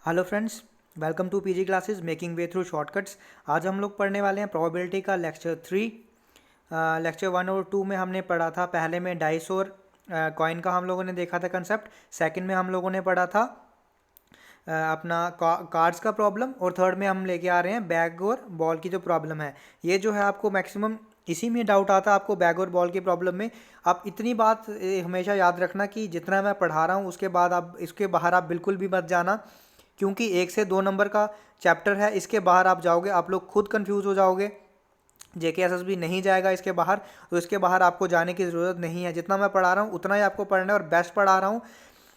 Hello friends, welcome to PG classes making way through shortcuts. आज हम लोग पढ़ने वाले हैं प्रोबेबिलिटी का लेक्चर 3। लेक्चर 1 और 2 में हमने पढ़ा था, पहले में डाइस और कॉइन का हम लोगों ने देखा था कंसेप्ट। सेकंड में हम लोगों ने पढ़ा था अपना कार्ड्स का प्रॉब्लम, और थर्ड में हम लेके आ रहे हैं बैग और बॉल की जो प्रॉब्लम है। ये जो है आपको मैक्सिमम इसी में डाउट आता है, आपको बैग और बॉल की प्रॉब्लम में। आप इतनी बात हमेशा याद रखना कि जितना मैं पढ़ा रहा हूँ उसके बाद आप इसके बाहर आप बिल्कुल भी मत जाना, क्योंकि 1 से 2 नंबर का चैप्टर है। इसके बाहर आप जाओगे आप लोग खुद कंफ्यूज हो जाओगे। जेके एसएसबी नहीं जाएगा इसके बाहर, तो इसके बाहर आपको जाने की ज़रूरत नहीं है। जितना मैं पढ़ा रहा हूँ उतना ही आपको पढ़ना है, और बेस्ट पढ़ा रहा हूँ।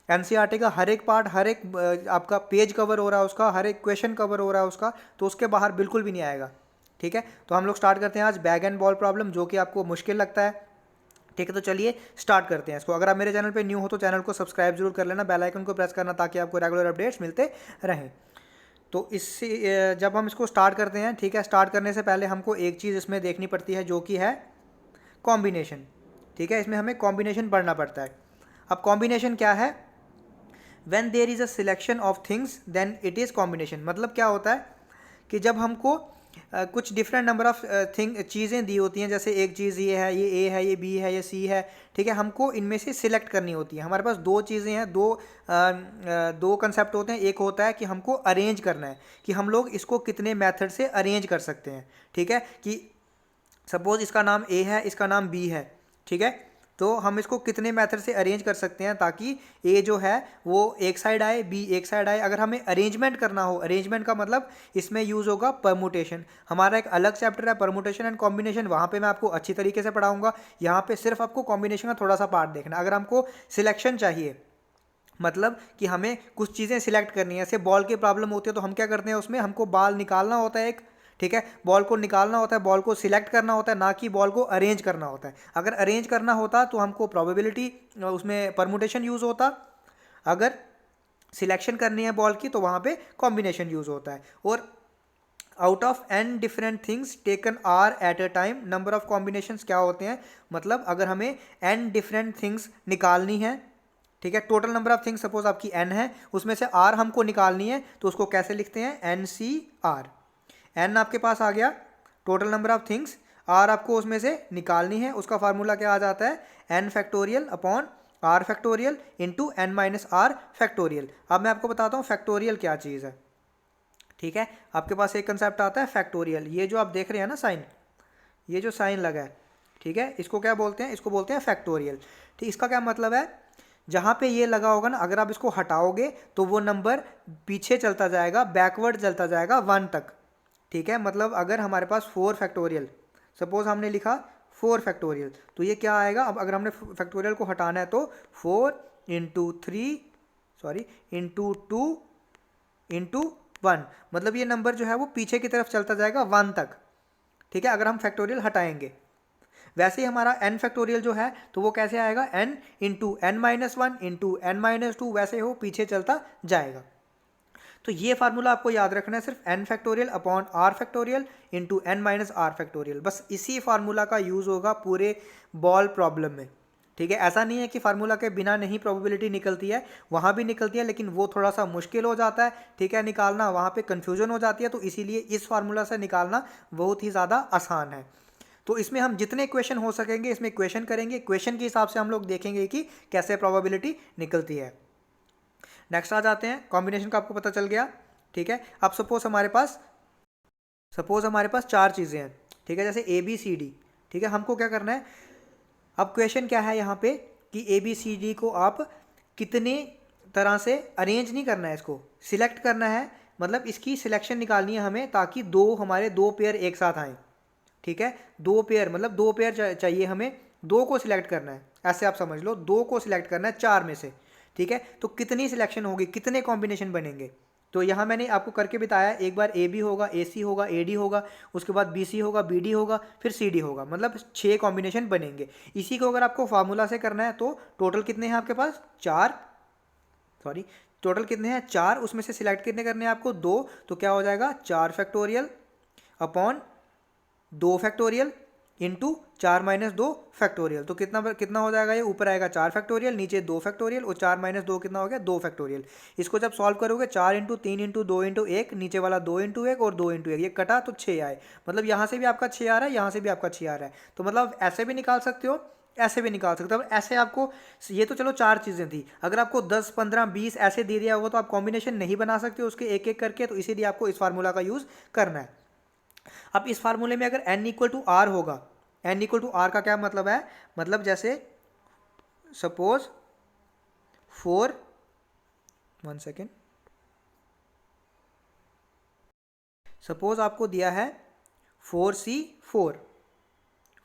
एनसीईआरटी का हर एक पार्ट, हर एक आपका पेज कवर हो रहा है उसका, हर एक क्वेश्चन कवर हो रहा है उसका, तो उसके बाहर बिल्कुल भी नहीं आएगा। ठीक है, तो हम लोग स्टार्ट करते हैं आज बैग एंड बॉल प्रॉब्लम, जो कि आपको मुश्किल लगता है। ठीक है, तो चलिए स्टार्ट करते हैं इसको। अगर आप मेरे चैनल पे न्यू हो तो चैनल को सब्सक्राइब जरूर कर लेना, बेल आइकन को प्रेस करना, ताकि आपको रेगुलर अपडेट्स मिलते रहें। तो इससे जब हम इसको स्टार्ट करते हैं, ठीक है, स्टार्ट करने से पहले हमको एक चीज़ इसमें देखनी पड़ती है, जो कि है कॉम्बिनेशन। ठीक है, इसमें हमें कॉम्बिनेशन पढ़ना पड़ता है। अब कॉम्बिनेशन क्या है? When there is a selection of things then it is combination. मतलब क्या होता है कि जब हमको कुछ डिफरेंट नंबर ऑफ चीज़ें दी होती हैं, जैसे एक चीज़ ये है, ये ए है, ये बी है, ये सी है। ठीक है, हमको इनमें से सिलेक्ट करनी होती है। हमारे पास दो चीज़ें हैं, दो कंसेप्ट होते हैं। एक होता है कि हमको अरेंज करना है, कि हम लोग इसको कितने मेथड से अरेंज कर सकते हैं। ठीक है, कि सपोज इसका नाम ए है, इसका नाम बी है। ठीक है, तो हम इसको कितने मेथड से अरेंज कर सकते हैं ताकि ए जो है वो एक साइड आए, बी एक साइड आए। अगर हमें अरेंजमेंट करना हो, अरेंजमेंट का मतलब इसमें यूज़ होगा परमुटेशन। हमारा एक अलग चैप्टर है परमुटेशन एंड कॉम्बिनेशन, वहाँ पे मैं आपको अच्छी तरीके से पढ़ाऊंगा। यहाँ पे सिर्फ आपको कॉम्बिनेशन का थोड़ा सा पार्ट देखना। अगर हमको सिलेक्शन चाहिए, मतलब कि हमें कुछ चीज़ें सिलेक्ट करनी है, जैसे बॉल की प्रॉब्लम होती है, तो हम क्या करते हैं, उसमें हमको बॉल निकालना होता है एक। ठीक है, बॉल को निकालना होता है, बॉल को सिलेक्ट करना होता है, ना कि बॉल को अरेंज करना होता है। अगर अरेंज करना होता तो हमको प्रोबेबिलिटी, उसमें परमुटेशन यूज़ होता। अगर सिलेक्शन करनी है बॉल की, तो वहाँ पे कॉम्बिनेशन यूज़ होता है। और out of n different things taken r at a time, number of combinations क्या होते हैं? मतलब अगर हमें एन डिफरेंट थिंग्स निकालनी है, ठीक है, total number of things suppose आपकी एन है, उसमें से आर हमको निकालनी है, तो उसको कैसे लिखते हैं? N C R. एन आपके पास आ गया total number of things, r आपको उसमें से निकालनी है। उसका फार्मूला क्या आ जाता है? N factorial upon r factorial into n minus r factorial. अब मैं आपको बताता हूँ फैक्टोरियल क्या चीज़ है। ठीक है, आपके पास एक कंसेप्ट आता है फैक्टोरियल। ये जो आप देख रहे हैं ना साइन, ये जो साइन लगा है, ठीक है, इसको क्या बोलते हैं? इसको बोलते हैं फैक्टोरियल। ठीक, इसका क्या मतलब है? जहाँ पे ये लगा होगा ना, अगर आप इसको हटाओगे तो वो नंबर पीछे चलता जाएगा, बैकवर्ड चलता जाएगा 1 तक। ठीक है, मतलब अगर हमारे पास 4 फैक्टोरियल, सपोज हमने लिखा 4 फैक्टोरियल, तो ये क्या आएगा? अब अगर हमने फैक्टोरियल को हटाना है तो 4 इंटू 2 इंटू 1, मतलब ये नंबर जो है वो पीछे की तरफ चलता जाएगा 1 तक। ठीक है, अगर हम फैक्टोरियल हटाएंगे। वैसे ही हमारा n फैक्टोरियल जो है, तो वो कैसे आएगा? n into n minus one into n minus two, वैसे हो पीछे चलता जाएगा। तो ये फार्मूला आपको याद रखना है, सिर्फ n factorial upon r factorial into n minus r factorial. बस इसी फार्मूला का यूज़ होगा पूरे बॉल प्रॉब्लम में। ठीक है, ऐसा नहीं है कि फार्मूला के बिना नहीं प्रोबेबिलिटी निकलती है, वहाँ भी निकलती है, लेकिन वो थोड़ा सा मुश्किल हो जाता है। ठीक है, निकालना, वहाँ पे कन्फ्यूजन हो जाती है, तो इसीलिए इस फार्मूला से निकालना बहुत ही ज़्यादा आसान है। तो इसमें हम जितने क्वेश्चन हो सकेंगे इसमें क्वेश्चन करेंगे, क्वेश्चन के हिसाब से हम लोग देखेंगे कि कैसे प्रोबेबिलिटी निकलती है। नेक्स्ट आ जाते हैं, कॉम्बिनेशन का आपको पता चल गया। ठीक है, अब सपोज हमारे पास 4 चीज़ें हैं। ठीक है, जैसे ए बी सी डी। ठीक है, हमको क्या करना है? अब क्वेश्चन क्या है यहाँ पे कि ए बी सी डी को आप कितने तरह से अरेंज नहीं करना है, इसको सिलेक्ट करना है। मतलब इसकी सिलेक्शन निकालनी है हमें, ताकि हमारे दो पेयर एक साथ आएँ। ठीक है, 2 पेयर, मतलब 2 पेयर चाहिए हमें, 2 को सिलेक्ट करना है, ऐसे आप समझ लो, 2 को सिलेक्ट करना है 4 में से। ठीक है, तो कितनी सिलेक्शन होगी, कितने कॉम्बिनेशन बनेंगे? तो यहाँ मैंने आपको करके बताया, एक बार ए बी होगा, ए सी होगा, ए डी होगा, उसके बाद बी सी होगा, बी डी होगा, फिर सी डी होगा, मतलब 6 कॉम्बिनेशन बनेंगे। इसी को अगर आपको फार्मूला से करना है तो टोटल कितने हैं आपके पास? 4, सॉरी, टोटल कितने हैं? 4, उसमें से सिलेक्ट कितने करने हैं आपको? 2, तो क्या हो जाएगा? 4 factorial upon 2 factorial into 4 - 2 factorial. तो कितना कितना हो जाएगा, ये ऊपर आएगा 4 फैक्टोरियल, नीचे 2 फैक्टोरियल, और 4 - 2 कितना हो गया, 2 फैक्टोरियल। इसको जब सॉल्व करोगे 4 × 3 × 2 × 1, नीचे वाला 2 × 1 और 2 × 1, ये कटा तो 6 आए। मतलब यहाँ से भी आपका 6 आ रहा है, यहाँ से भी आपका 6 आ रहा है। तो मतलब ऐसे भी निकाल सकते हो, ऐसे भी निकाल सकते हो। अब ऐसे आपको, ये तो चलो 4 चीज़ें थी, अगर आपको 10 15 20 ऐसे दे दिया होगा तो आप कॉम्बिनेशन नहीं बना सकते हो उसके एक एक करके, तो इसीलिए आपको इस फार्मूला का यूज़ करना है। अब इस फार्मूले में अगर n = r होगा, n = r का क्या मतलब है, मतलब जैसे सपोज 4, 1 सेकेंड, सपोज आपको दिया है 4c4,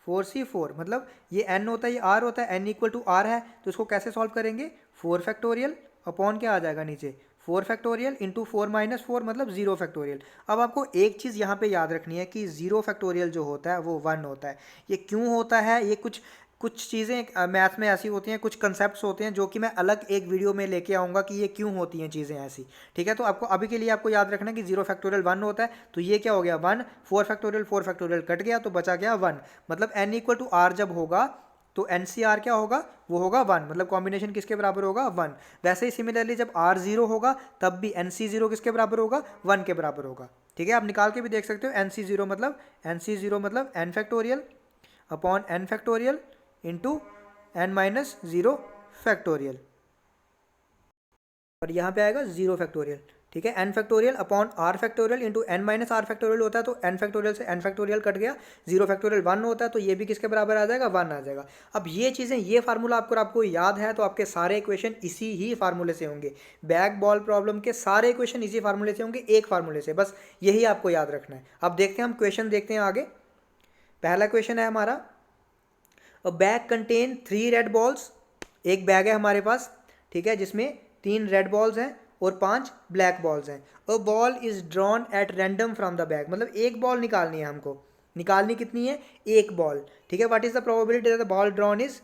4c4, मतलब ये n होता है, ये r होता है, n = r है, तो इसको कैसे सॉल्व करेंगे, 4 फैक्टोरियल अपॉन क्या आ जाएगा नीचे, 4 फैक्टोरियल इंटू 4 - 4 मतलब 0 फैक्टोरियल। अब आपको एक चीज़ यहाँ पे याद रखनी है कि 0 फैक्टोरियल जो होता है वो 1 होता है। ये क्यों होता है, ये कुछ कुछ चीज़ें मैथ में ऐसी होती हैं, कुछ कंसेप्ट्स होते हैं जो कि मैं अलग एक वीडियो में लेके आऊँगा कि ये क्यों होती हैं चीज़ें ऐसी। ठीक है, तो आपको अभी के लिए आपको याद रखना है कि 0 फैक्टोरियल 1 होता है, तो ये क्या हो गया 1, 4 फैक्टोरियल कट गया तो बचा गया 1। मतलब n = r जब होगा तो NCR क्या होगा, वो होगा 1, मतलब कॉम्बिनेशन किसके बराबर होगा, 1। वैसे ही सिमिलरली जब R 0 होगा तब भी NC0 किसके बराबर होगा, 1 के बराबर होगा। ठीक है, आप निकाल के भी देख सकते हो, NC0 मतलब n factorial upon n factorial into n-0 factorial, और यहाँ पे आएगा 0 फैक्टोरियल। ठीक है, n factorial upon r factorial into n-r factorial होता है, तो n फैक्टोरियल से n फैक्टोरियल कट गया, 0 फैक्टोरियल 1 होता है, तो ये भी किसके बराबर आ जाएगा, 1 आ जाएगा। अब ये चीज़ें, ये फार्मूला आपको याद है तो आपके सारे इक्वेशन इसी ही फार्मूले से होंगे। बैक बॉल प्रॉब्लम के सारे इक्वेशन इसी फार्मूले से होंगे, एक फार्मूले से, बस यही आपको याद रखना है। अब देखते हैं, हम क्वेश्चन देखते हैं आगे। पहला क्वेश्चन है हमारा, अ बैग कंटेन 3 रेड बॉल्स। एक बैग है हमारे पास, ठीक है, जिसमें 3 रेड बॉल्स हैं और 5 ब्लैक बॉल्स हैं। A ball is drawn at random from the bag, मतलब एक बॉल निकालनी है हमको, निकालनी कितनी है, एक बॉल। ठीक है, what is the probability that the ball drawn is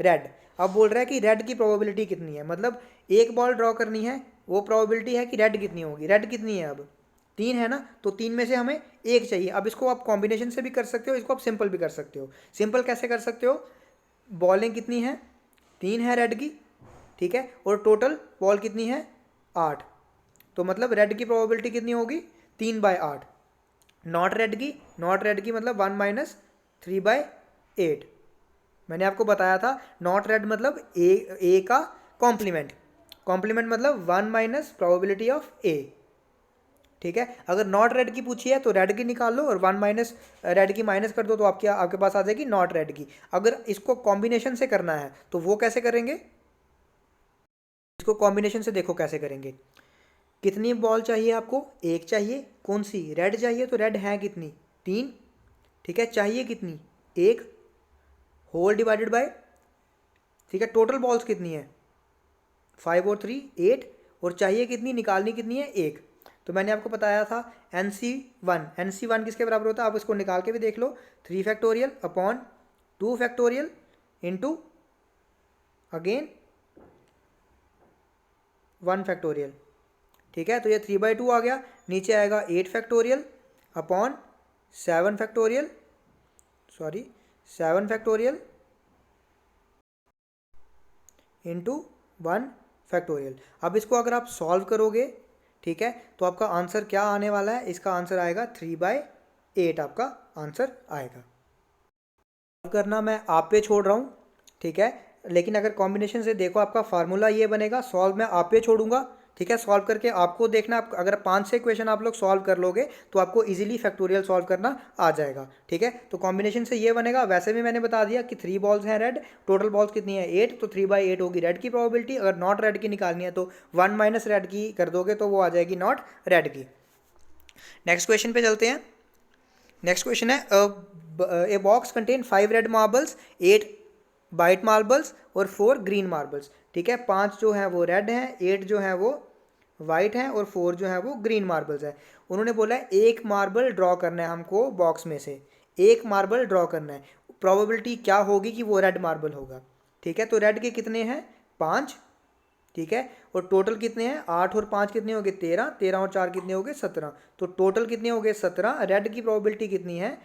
red. अब बोल रहा है कि रेड की प्रोबेबिलिटी कितनी है, मतलब एक बॉल ड्रॉ करनी है, वो प्रोबेबिलिटी है कि रेड कितनी होगी, रेड कितनी है, अब 3 है ना, तो 3 में से हमें एक चाहिए। अब इसको आप कॉम्बिनेशन से भी कर सकते हो, इसको आप सिंपल भी कर सकते हो। सिंपल कैसे कर सकते हो, बॉलें कितनी हैं, 3 है रेड की, ठीक है, और टोटल बॉल कितनी है, 8, तो मतलब रेड की प्रोबेबिलिटी कितनी होगी, 3/8। नॉट रेड की मतलब 1 - 3/8। मैंने आपको बताया था, नॉट रेड मतलब ए का कॉम्प्लीमेंट, कॉम्प्लीमेंट मतलब 1 - प्रोबेबिलिटी ऑफ ए। ठीक है, अगर नॉट रेड की पूछी है तो रेड की निकाल लो, और 1 - रेड की माइनस कर दो, तो आपके पास आ जाएगी नॉट रेड की। अगर इसको कॉम्बिनेशन से करना है तो वो कैसे करेंगे, इसको कॉम्बिनेशन से देखो कैसे करेंगे। कितनी बॉल चाहिए आपको, एक चाहिए, कौन सी, रेड चाहिए, तो रेड है कितनी, 3। ठीक है, चाहिए कितनी, एक, होल डिवाइडेड बाय, ठीक है, टोटल बॉल्स कितनी है, 5 और 3 8, और चाहिए कितनी, निकालनी कितनी है, एक। तो मैंने आपको बताया था NC1 किसके बराबर होता है, आप इसको निकाल के भी देख लो, 3 factorial upon 2 factorial into again 1 factorial. ठीक है, तो ये 3/2 आ गया, नीचे आएगा 8 factorial upon 7 factorial, sorry 7 factorial into 1 factorial. अब इसको अगर आप सॉल्व करोगे, ठीक है, तो आपका आंसर क्या आने वाला है, इसका आंसर आएगा 3/8, आपका आंसर आएगा। सॉल्व करना मैं आप पे छोड़ रहा हूँ, ठीक है, लेकिन अगर कॉम्बिनेशन से देखो आपका फार्मूला ये बनेगा, सॉल्व मैं आप पे छोड़ूंगा। ठीक है, सॉल्व करके आपको देखना, आप अगर 5 से क्वेश्चन आप लोग सॉल्व कर लोगे तो आपको इजीली फैक्टोरियल सॉल्व करना आ जाएगा। ठीक है, तो कॉम्बिनेशन से ये बनेगा। वैसे भी मैंने बता दिया कि 3 बॉल्स हैं रेड, टोटल बॉल्स कितनी है 8, तो 3/8 होगी रेड की प्रोबेबिलिटी। अगर नॉट रेड की निकालनी है तो 1 - रेड की कर दोगे तो वो आ जाएगी नॉट रेड की। नेक्स्ट क्वेश्चन पे चलते हैं। नेक्स्ट क्वेश्चन है, a box contain 5 red marbles, 8 white marbles और 4 ग्रीन मार्बल्स। ठीक है, 5 जो है वो रेड हैं, 8 जो है वो वाइट हैं, और 4 जो है वो ग्रीन मार्बल्स है। उन्होंने बोला है एक मार्बल ड्रॉ करना है हमको बॉक्स में से, एक मार्बल ड्रॉ करना है, प्रोबेबिलिटी क्या होगी कि वो रेड मार्बल होगा। ठीक है, तो रेड के कितने हैं, 5, ठीक है, और टोटल कितने हैं, 8 और 5 कितने हो गए, 13, 13 और 4 कितने हो गए, 17, तो टोटल कितने हो गए, 17। रेड की प्रोबेबिलिटी कितनी है,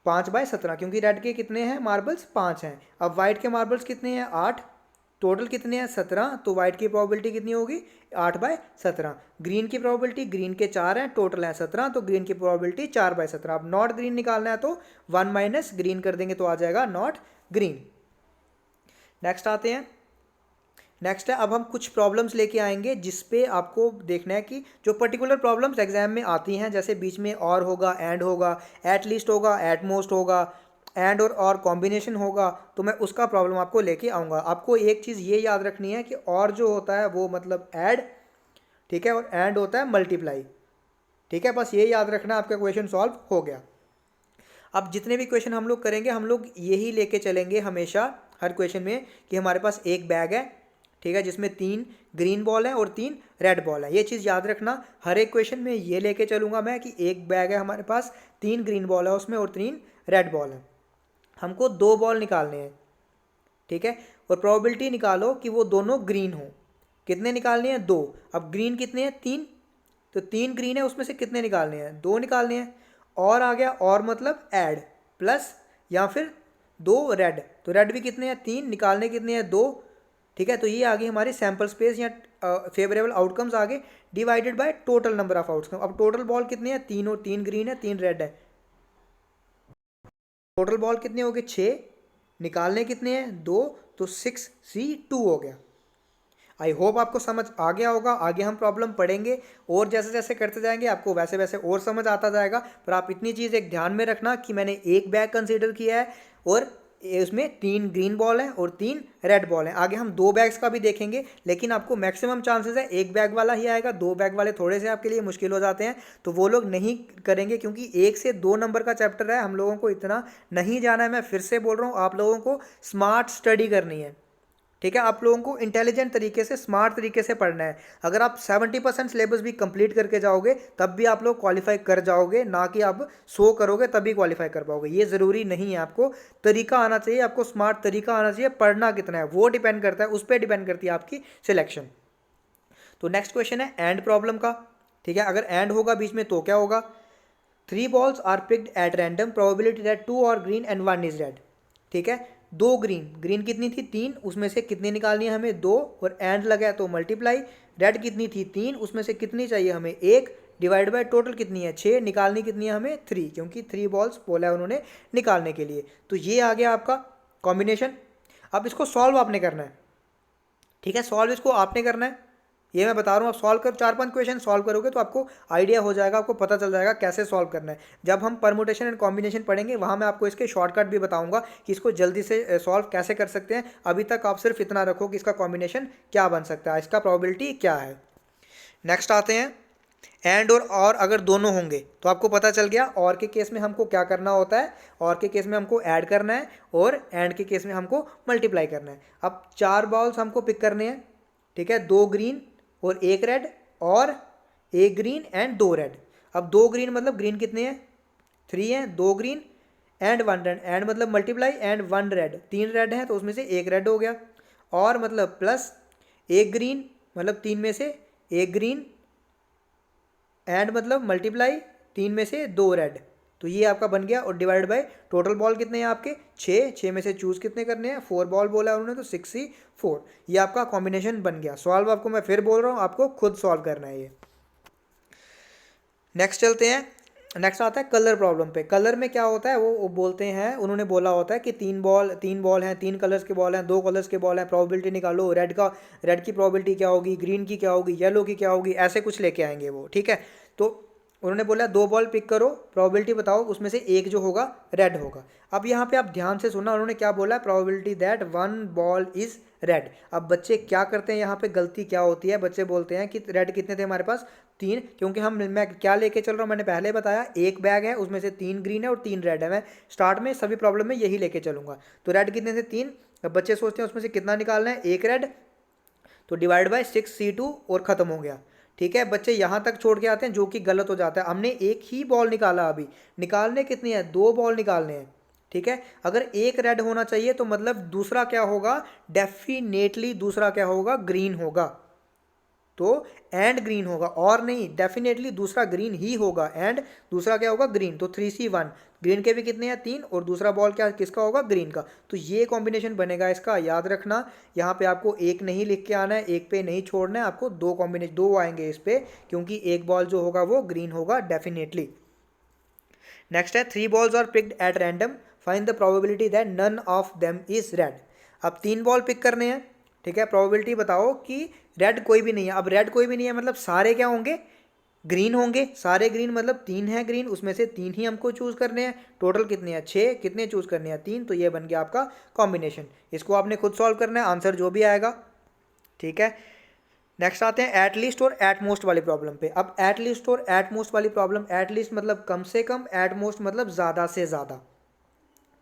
5/17, क्योंकि रेड के कितने हैं मार्बल्स, 5 हैं। अब वाइट के मार्बल्स कितने हैं, 8, टोटल कितने हैं 17, तो वाइट की प्रोबेबिलिटी कितनी होगी 8/17। ग्रीन की प्रोबेबिलिटी, ग्रीन के 4 हैं, टोटल है 17, तो ग्रीन की प्रोबेबिलिटी 4/17। अब नॉट ग्रीन निकालना है तो 1 माइनस ग्रीन कर देंगे तो आ जाएगा नॉट ग्रीन। नेक्स्ट आते हैं, नेक्स्ट है अब हम कुछ प्रॉब्लम्स लेके आएंगे जिसपे आपको देखना है कि जो पर्टिकुलर प्रॉब्लम्स एग्जाम में आती हैं, जैसे बीच में और होगा, एंड होगा, एट लीस्ट होगा, एट मोस्ट होगा, एंड और कॉम्बिनेशन होगा, तो मैं उसका प्रॉब्लम आपको लेके आऊँगा। आपको एक चीज़ ये याद रखनी है कि और जो होता है वो मतलब ऐड, ठीक है, और एंड होता है मल्टीप्लाई, ठीक है, बस ये याद रखना, आपका क्वेश्चन सॉल्व हो गया। अब जितने भी क्वेश्चन हम लोग करेंगे हम लोग यही लेके चलेंगे हमेशा हर क्वेश्चन में कि हमारे पास एक बैग है, ठीक है, जिसमें 3 ग्रीन बॉल है और 3 रेड बॉल है। ये चीज़ याद रखना, हर एक क्वेश्चन में ये लेके चलूँगा मैं कि एक बैग है हमारे पास, 3 ग्रीन बॉल है उसमें और 3 रेड बॉल है। हमको 2 बॉल निकालने हैं, ठीक है, और प्रोबेबिलिटी निकालो कि वो दोनों ग्रीन हो। कितने निकालने हैं, 2। अब ग्रीन कितने हैं, 3, तो 3 ग्रीन है, उसमें से कितने निकालने हैं, 2 निकालने हैं। और आ गया, और मतलब ऐड, प्लस या फिर 2 रेड, तो रेड भी कितने हैं, 3, निकालने कितने हैं, 2, ठीक है। तो ये आ गई हमारी सैम्पल स्पेस या फेवरेबल आउटकम्स आ गए, divided by total number of outcome. अब टोटल बॉल कितने हैं, 3, और 3 ग्रीन है, 3 रेड है, टोटल बॉल कितने हो गए, 6, निकालने कितने हैं, 2, तो 6C2 हो गया। आई होप आपको समझ आ गया होगा। आगे हम प्रॉब्लम पढ़ेंगे और जैसे जैसे करते जाएंगे आपको वैसे वैसे और समझ आता जाएगा। पर आप इतनी चीज़ एक ध्यान में रखना कि मैंने एक बैग कंसीडर किया है और उसमें 3 ग्रीन बॉल हैं और 3 रेड बॉल हैं। आगे हम 2 बैग्स का भी देखेंगे, लेकिन आपको मैक्सिमम चांसेस है एक बैग वाला ही आएगा। 2 बैग वाले थोड़े से आपके लिए मुश्किल हो जाते हैं, तो वो लोग नहीं करेंगे, क्योंकि 1 से 2 नंबर का चैप्टर है, हम लोगों को इतना नहीं जाना है। मैं फिर से बोल रहा हूँ, आप लोगों को स्मार्ट स्टडी करनी है, ठीक है, आप लोगों को इंटेलिजेंट तरीके से, स्मार्ट तरीके से पढ़ना है। अगर आप 70% सिलेबस भी कंप्लीट करके जाओगे तब भी आप लोग क्वालिफाई कर जाओगे, ना कि आप 100 करोगे तभी क्वालिफाई कर पाओगे। ये ज़रूरी नहीं है, आपको तरीका आना चाहिए, आपको स्मार्ट तरीका आना चाहिए। पढ़ना कितना है वो डिपेंड करता है, उस पर डिपेंड करती है आपकी सिलेक्शन। तो नेक्स्ट क्वेश्चन है एंड प्रॉब्लम का, ठीक है। अगर एंड होगा बीच में तो क्या होगा, 3 balls are picked at random, probability that 2 are green and 1 is red, ठीक है। 2 ग्रीन, ग्रीन कितनी थी, 3, उसमें से कितनी निकालनी है हमें, 2, और एंड लगा है तो मल्टीप्लाई। रेड कितनी थी, 3, उसमें से कितनी चाहिए हमें, 1, डिवाइड बाय टोटल कितनी है, 6, निकालनी कितनी है हमें, 3, क्योंकि 3 balls बोला है उन्होंने निकालने के लिए। तो ये आ गया आपका कॉम्बिनेशन। अब इसको सॉल्व आपने करना है, ठीक है, सॉल्व इसको आपने करना है। ये मैं बता रहा हूँ, आप सॉल्व कर 4-5 क्वेश्चन सॉल्व करोगे तो आपको आइडिया हो जाएगा, आपको पता चल जाएगा कैसे सॉल्व करना है। जब हम परमुटेशन एंड कॉम्बिनेशन पढ़ेंगे वहाँ मैं आपको इसके शॉर्टकट भी बताऊंगा कि इसको जल्दी से सॉल्व कैसे कर सकते हैं। अभी तक आप सिर्फ इतना रखो कि इसका कॉम्बिनेशन क्या बन सकता है, इसका प्रोबेबिलिटी क्या है। नेक्स्ट आते हैं एंड और अगर दोनों होंगे तो आपको पता चल गया और के केस में हमको क्या करना होता है। और के केस में हमको ऐड करना है और एंड के केस में हमको मल्टीप्लाई करना है। अब 4 बॉल्स हमको पिक करने हैं, ठीक है, 2 ग्रीन और 1 रेड, और 1 ग्रीन एंड 2 रेड। अब 2 ग्रीन मतलब ग्रीन कितने हैं, 3 हैं, 2 ग्रीन एंड 1 रेड, एंड मतलब मल्टीप्लाई एंड 1 रेड, 3 रेड हैं तो उसमें से 1 रेड हो गया, और मतलब प्लस 1 ग्रीन मतलब 3 में से 1 ग्रीन, एंड मतलब मल्टीप्लाई 3 में से 2 रेड। तो ये आपका बन गया, और डिवाइड बाय टोटल बॉल कितने हैं आपके, 6 में से चूज कितने करने हैं, 4 बॉल बोला है उन्होंने तो 6C4। ये आपका कॉम्बिनेशन बन गया। सॉल्व आपको मैं फिर बोल रहा हूँ, आपको खुद सॉल्व करना है ये। नेक्स्ट चलते हैं, नेक्स्ट आता है कलर प्रॉब्लम पे। कलर में क्या होता है वो बोलते हैं, उन्होंने बोला होता है कि 3 बॉल हैं, 3 कलर्स के बॉल हैं, 2 कलर्स के बॉल हैं, प्रोबेबिलिटी निकालो, रेड की प्रोबेबिलिटी क्या होगी, ग्रीन की क्या होगी, येलो की क्या होगी, ऐसे कुछ लेके आएंगे वो, ठीक है। तो उन्होंने बोला 2 बॉल पिक करो, प्रोबेबिलिटी बताओ, उसमें से एक जो होगा रेड होगा। अब यहाँ पे आप ध्यान से सुनना, उन्होंने क्या बोला, probability that 1 ball is red. अब बच्चे क्या करते हैं, यहाँ पे गलती क्या होती है, बच्चे बोलते हैं कि रेड कितने थे हमारे पास, 3, क्योंकि मैं क्या लेके चल रहा हूँ, मैंने पहले बताया एक बैग है उसमें से 3 ग्रीन है और 3 रेड है। मैं स्टार्ट में सभी प्रॉब्लम में यही लेके चलूँगा। तो रेड कितने थे, 3। अब बच्चे सोचते हैं उसमें से कितना निकालना है, 1 रेड, तो डिवाइड बाय 6C2 और ख़त्म हो गया, ठीक है। बच्चे यहाँ तक छोड़ के आते हैं जो कि गलत हो जाता है। हमने एक ही बॉल निकाला, अभी निकालने कितनी है, 2 बॉल निकालने हैं, ठीक है। अगर एक रेड होना चाहिए तो मतलब दूसरा क्या होगा, डेफिनेटली दूसरा क्या होगा, ग्रीन होगा, तो एंड ग्रीन होगा, और नहीं, डेफिनेटली दूसरा ग्रीन ही होगा, एंड दूसरा क्या होगा, ग्रीन। तो 3C1, ग्रीन के भी कितने हैं, 3, और दूसरा बॉल क्या किसका होगा, ग्रीन का। तो ये कॉम्बिनेशन बनेगा इसका, याद रखना। यहाँ पे आपको एक नहीं लिख के आना है, एक पे नहीं छोड़ना है आपको, दो कॉम्बिनेशन, दो आएंगे इस पे, क्योंकि एक बॉल जो होगा वो ग्रीन होगा डेफिनेटली। नेक्स्ट है 3 balls are picked at random, find the probability that none of them is red. अब 3 बॉल पिक करने हैं, ठीक है, प्रोबेबिलिटी बताओ कि रेड कोई भी नहीं है। अब रेड कोई भी नहीं है मतलब सारे क्या होंगे, ग्रीन होंगे, सारे ग्रीन, मतलब 3 है ग्रीन, उसमें से 3 ही हमको चूज करने हैं। टोटल कितने हैं, 6, कितने चूज करने हैं, 3। तो ये बन गया आपका कॉम्बिनेशन। इसको आपने खुद सॉल्व करना है, आंसर जो भी आएगा, ठीक है। नेक्स्ट आते हैं एट लीस्ट और एट मोस्ट वाली प्रॉब्लम पे। अब एट लीस्ट और एट मोस्ट वाली प्रॉब्लम, एट लीस्ट मतलब कम से कम, एट मोस्ट मतलब ज़्यादा से ज़्यादा,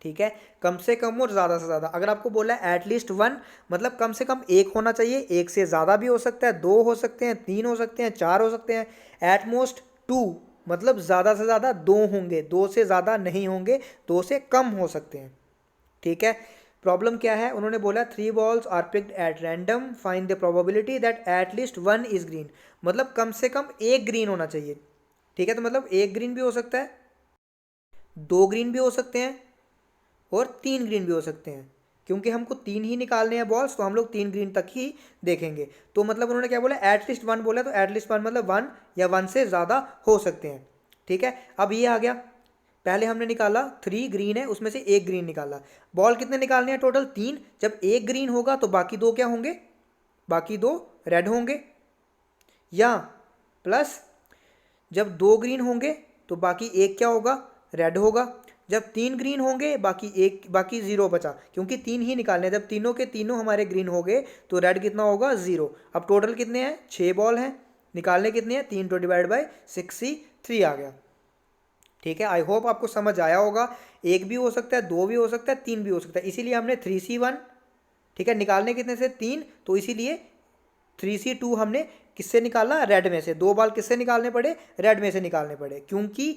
ठीक है, कम से कम और ज़्यादा से ज़्यादा। अगर आपको बोला है एट लीस्ट 1 मतलब कम से कम एक होना चाहिए, एक से ज़्यादा भी हो सकता है, 2 हो सकते हैं, 3 हो सकते हैं, 4 हो सकते हैं। एट मोस्ट 2 मतलब ज़्यादा से ज़्यादा 2 होंगे, 2 से ज़्यादा नहीं होंगे, 2 से कम हो सकते हैं, ठीक है। प्रॉब्लम क्या है, उन्होंने बोला 3 balls are picked at random, find the probability that at least 1 is green. मतलब कम से कम एक ग्रीन होना चाहिए, ठीक है। तो मतलब एक ग्रीन भी हो सकता है, 2 ग्रीन भी हो सकते हैं, और 3 ग्रीन भी हो सकते हैं। क्योंकि हमको 3 ही निकालने हैं बॉल्स, तो हम लोग 3 ग्रीन तक ही देखेंगे। तो मतलब उन्होंने क्या बोला, एट लीस्ट 1 बोला, तो एट लीस्ट 1 मतलब 1 या 1 से ज़्यादा हो सकते हैं, ठीक है। अब ये आ गया, पहले हमने निकाला 3 ग्रीन है, उसमें से एक ग्रीन निकाला। बॉल कितने निकालने हैं, टोटल 3। जब एक ग्रीन होगा तो बाकी 2 क्या होंगे, बाकी 2 रेड होंगे, या प्लस जब 2 ग्रीन होंगे तो बाकी एक क्या होगा, रेड होगा। जब 3 ग्रीन होंगे बाकी 0 बचा, क्योंकि 3 ही निकालने हैं। जब तीनों के तीनों हमारे ग्रीन हो गए तो रेड कितना होगा, 0। अब टोटल कितने हैं, 6 बॉल हैं, निकालने कितने हैं, 3 डिवाइड बाई 6C3 आ गया, ठीक है। आई होप आपको समझ आया होगा। एक भी हो सकता है, 2 भी हो सकता है, 3 भी हो सकता है, इसीलिए हमने 3C1, ठीक है, निकालने कितने से, 3, तो इसीलिए 3C2 हमने किससे निकाला, रेड में से। 2 बॉल किससे निकालने पड़े, रेड में से निकालने पड़े, क्योंकि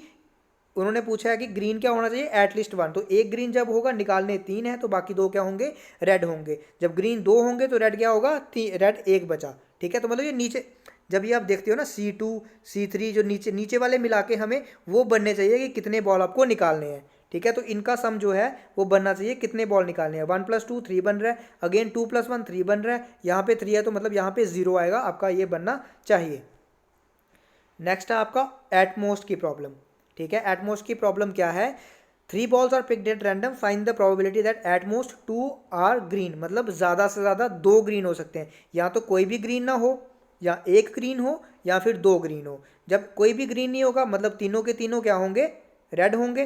उन्होंने पूछा है कि ग्रीन क्या होना चाहिए, एट लीस्ट 1। तो एक ग्रीन जब होगा, निकालने 3 है, तो बाकी 2 क्या होंगे, रेड होंगे। जब ग्रीन 2 होंगे तो रेड क्या होगा, रेड 1 बचा, ठीक है। तो मतलब ये नीचे जब ये आप देखते हो ना, C2 C3 जो नीचे नीचे वाले मिला के हमें वो बनने चाहिए कि कितने बॉल आपको निकालने हैं, ठीक है। तो इनका सम जो है वो बनना चाहिए, कितने बॉल निकालने हैं, 1 + 2 3 बन रहा है, अगेन 2 + 1 3 बन रहा है, यहाँ पे 3 है तो मतलब यहाँ पे 0 आएगा, आपका ये बनना चाहिए। नेक्स्ट है आपका एटमोस्ट की प्रॉब्लम, ठीक है। एटमोस्ट की प्रॉब्लम क्या है, 3 balls are picked at random, find the probability that at most 2 are green. मतलब ज़्यादा से ज़्यादा 2 ग्रीन हो सकते हैं, या तो कोई भी ग्रीन ना हो, या एक ग्रीन हो, या फिर 2 ग्रीन हो। जब कोई भी ग्रीन नहीं होगा मतलब तीनों के तीनों क्या होंगे, रेड होंगे,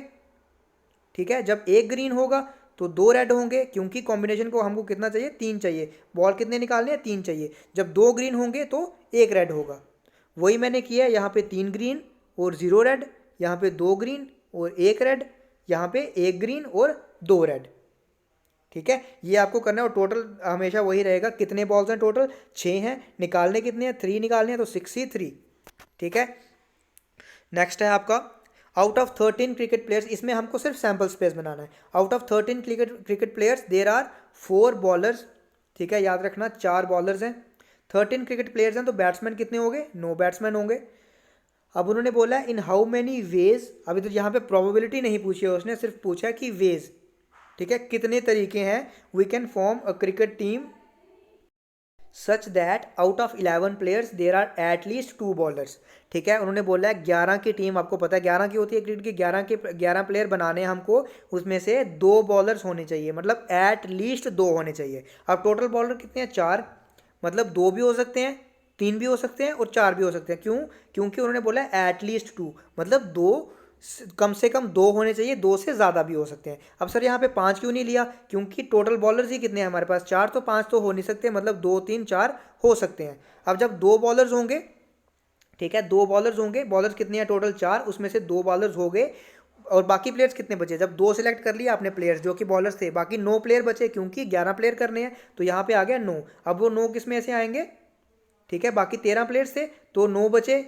ठीक है। जब एक ग्रीन होगा तो 2 रेड होंगे, क्योंकि कॉम्बिनेशन को हमको कितना चाहिए, 3 चाहिए, बॉल कितने निकालने हैं, 3 चाहिए। जब 2 ग्रीन होंगे तो एक रेड होगा, वही मैंने किया है। यहाँ पे 3 ग्रीन और 0 रेड, यहाँ पे 2 ग्रीन और एक रेड, यहाँ पे एक ग्रीन और 2 रेड, ठीक है। ये आपको करना है, और टोटल हमेशा वही रहेगा। कितने बॉल्स हैं, टोटल 6 हैं, निकालने कितने हैं, 3 निकालने हैं, तो 6C3, ठीक है। नेक्स्ट है आपका आउट ऑफ 13 क्रिकेट प्लेयर्स, इसमें हमको सिर्फ सैम्पल स्पेस बनाना है। Out of 13 cricket players there are 4 bowlers, ठीक है, याद रखना 4 बॉलर्स हैं। 13 क्रिकेट प्लेयर्स हैं तो बैट्समैन कितने होंगे, 9 बैट्समैन होंगे। अब उन्होंने बोला इन हाउ मैनी वेज, अभी तो यहाँ पे प्रोबेबिलिटी नहीं पूछी है उसने, सिर्फ पूछा है कि वेज, ठीक है, कितने तरीके हैं, we can form a cricket team such that out of 11 प्लेयर्स there are at least 2 bowlers, ठीक है। उन्होंने बोला है 11 की टीम, आपको पता है 11 की होती है क्रिकेट की, 11 प्लेयर बनाने हैं हमको, उसमें से 2 बॉलर्स होने चाहिए, मतलब एट लीस्ट 2 होने चाहिए। अब टोटल बॉलर कितने हैं, 4, मतलब 2 भी हो सकते हैं, 3 भी हो सकते हैं, और 4 भी हो सकते हैं। क्यों, क्योंकि उन्होंने बोला है एट लीस्ट 2 मतलब 2, कम से कम 2 होने चाहिए, 2 से ज़्यादा भी हो सकते हैं। अब सर यहाँ पे 5 क्यों नहीं लिया, क्योंकि टोटल बॉलर्स ही कितने हैं हमारे पास, 4, तो 5 तो हो नहीं सकते, मतलब 2 3 4 हो सकते हैं। अब जब 2 बॉलर्स होंगे, ठीक है, 2 बॉलर्स होंगे, बॉलर्स कितने हैं टोटल 4, उसमें से 2 बॉलर्स हो गए, और बाकी प्लेयर्स कितने बचे, जब 2 सिलेक्ट कर लिया आपने प्लेयर्स जो कि बॉलर्स थे, बाकी 9 प्लेयर बचे, क्योंकि 11 प्लेयर करने हैं, तो यहाँ पे आ गया 9। अब वो 9 किस में से आएंगे, ठीक है, बाकी 13 प्लेयर्स थे तो 9 बचे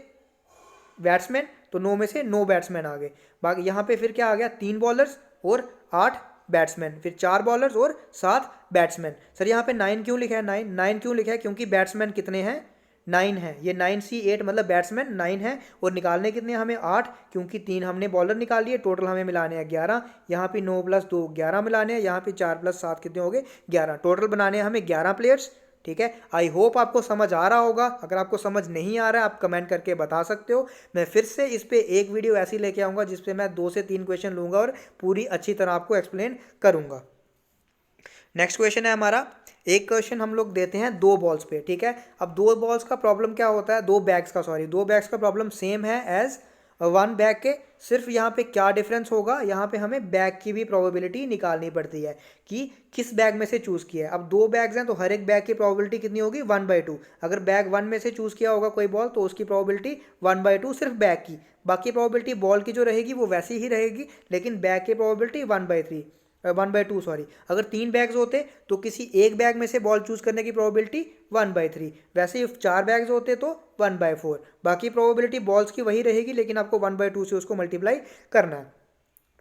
बैट्समैन, तो 9 में से 9 बैट्समैन आ गए। बाकी यहाँ पे फिर क्या आ गया, 3 बॉलर्स और 8 बैट्समैन, फिर 4 बॉलर्स और 7 बैट्समैन। सर यहाँ पे 9 क्यों लिखा है, 9 क्यों लिखा है, क्योंकि बैट्समैन कितने हैं, 9 है, ये 9C8 मतलब बैट्समैन 9 है, और निकालने कितने हमें 8, क्योंकि 3 हमने बॉलर निकाल लिए, टोटल हमें मिलाने हैं 11। यहाँ पे 9 + 2 11 मिलाने हैं, यहाँ पे 4 + 7 कितने हो गए 11, टोटल बनाने हैं हमें 11 प्लेयर्स। ठीक है, आई होप आपको समझ आ रहा होगा। अगर आपको समझ नहीं आ रहा है आप कमेंट करके बता सकते हो। मैं फिर से इस पे एक वीडियो ऐसी लेके आऊँगा जिसपे मैं 2 से 3 क्वेश्चन लूँगा और पूरी अच्छी तरह आपको एक्सप्लेन करूँगा। नेक्स्ट क्वेश्चन है हमारा, एक क्वेश्चन हम लोग देते हैं 2 बॉल्स पे। ठीक है, अब 2 बॉल्स का प्रॉब्लम क्या होता है, 2 बैग्स का, सॉरी 2 बैग्स का प्रॉब्लम सेम है एज 1 बैग के। सिर्फ यहाँ पे क्या डिफरेंस होगा, यहाँ पे हमें बैग की भी प्रोबेबिलिटी निकालनी पड़ती है कि किस बैग में से चूज़ किया है। अब 2 बैग्स हैं तो हर एक बैग की प्रोबेबिलिटी कितनी होगी 1/2। अगर बैग 1 में से चूज़ किया होगा कोई बॉल तो उसकी प्रोबेबिलिटी 1/2 सिर्फ बैग की, बाकी प्रोबेबिलिटी बॉल की जो रहेगी वो वैसी ही रहेगी, लेकिन बैग की प्रोबेबिलिटी 1/2 सॉरी। अगर 3 बैग्स होते तो किसी एक बैग में से बॉल चूज करने की प्रोबेबिलिटी 1/3, वैसे ही 4 बैग्स होते तो 1/4। बाकी प्रोबेबिलिटी बॉल्स की वही रहेगी, लेकिन आपको 1/2 से उसको मल्टीप्लाई करना है।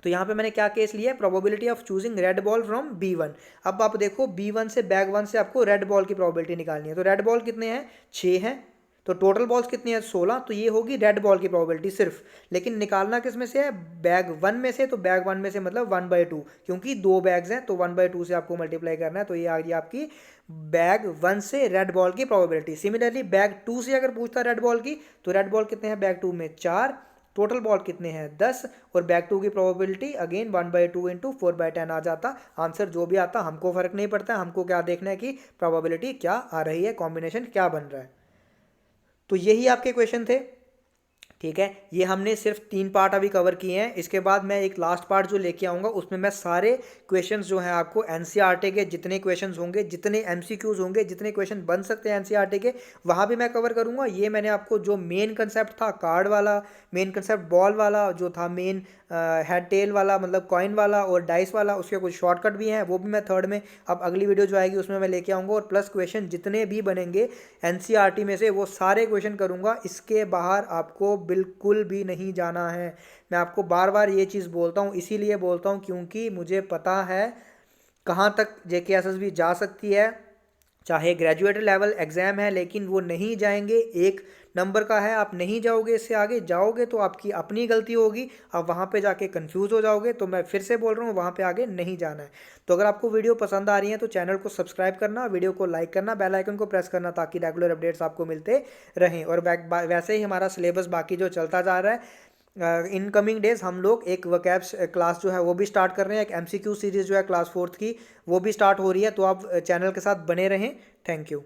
तो यहाँ पे मैंने क्या केस लिया है, probability of choosing red ball from B1। अब आप देखो B1 से बैग 1 से आपको रेड बॉल की प्रोबेबिलिटी निकालनी है, तो रेड बॉल कितने हैं 6 हैं, तो टोटल बॉल्स कितनी है 16, तो ये होगी रेड बॉल की प्रोबेबिलिटी सिर्फ। लेकिन निकालना किस में से है, बैग 1 में से, तो बैग 1 में से मतलब 1/2, क्योंकि 2 बैग्स हैं तो 1/2 से आपको मल्टीप्लाई करना है, तो ये आ गई आपकी बैग 1 से रेड बॉल की प्रोबेबिलिटी। सिमिलरली बैग 2 से अगर पूछता रेड बॉल की, तो रेड बॉल कितने हैं बैग 2 में 4, टोटल बॉल कितने हैं 10, और बैग 2 की प्रोबेबिलिटी अगेन 1/2 इंटू 4/10 आ जाता। आंसर जो भी आता हमको फर्क नहीं पड़ता, हमको क्या देखना है कि प्रोबेबिलिटी क्या आ रही है, कॉम्बिनेशन क्या बन रहा है। तो यही आपके क्वेश्चन थे। ठीक है, ये हमने सिर्फ 3 पार्ट अभी कवर किए हैं। इसके बाद मैं एक लास्ट पार्ट जो लेके आऊँगा उसमें मैं सारे क्वेश्चंस जो हैं आपको एनसीईआरटी के जितने क्वेश्चंस होंगे, जितने एमसीक्यूज होंगे, जितने क्वेश्चन बन सकते हैं एनसीईआरटी के, वहाँ भी मैं कवर करूँगा। ये मैंने आपको जो मेन कंसेप्ट था कार्ड वाला, मेन कंसेप्ट बॉल वाला जो था, मेन हेड टेल वाला मतलब कॉइन वाला और डाइस वाला, उसके कुछ शॉर्टकट भी हैं वो भी मैं थर्ड में, अब अगली वीडियो जो आएगी उसमें मैं लेके आऊँगा। और प्लस क्वेश्चन जितने भी बनेंगे एनसीईआरटी में से वो सारे क्वेश्चन करूँगा, इसके बाहर आपको बिल्कुल भी नहीं जाना है। मैं आपको बार बार ये चीज़ बोलता हूँ, इसीलिए बोलता हूँ क्योंकि मुझे पता है कहाँ तक जेकेएसएसबी जा सकती है। चाहे ग्रेजुएट लेवल एग्ज़ाम है, लेकिन वो नहीं जाएंगे, एक नंबर का है, आप नहीं जाओगे, इससे आगे जाओगे तो आपकी अपनी गलती होगी, आप वहाँ पे जाके कंफ्यूज हो जाओगे। तो मैं फिर से बोल रहा हूँ वहाँ पे आगे नहीं जाना है। तो अगर आपको वीडियो पसंद आ रही है तो चैनल को सब्सक्राइब करना, वीडियो को लाइक करना, बेल आइकन को प्रेस करना, ताकि रेगुलर अपडेट्स आपको मिलते रहें। और वैसे ही हमारा सिलेबस बाकी जो चलता जा रहा है, इन कमिंग डेज हम लोग एक वोकैब्स क्लास जो है वो भी स्टार्ट कर रहे हैं, एक एमसीक्यू सीरीज़ जो है क्लास 4th की वो भी स्टार्ट हो रही है। तो आप चैनल के साथ बने रहें। Thank you.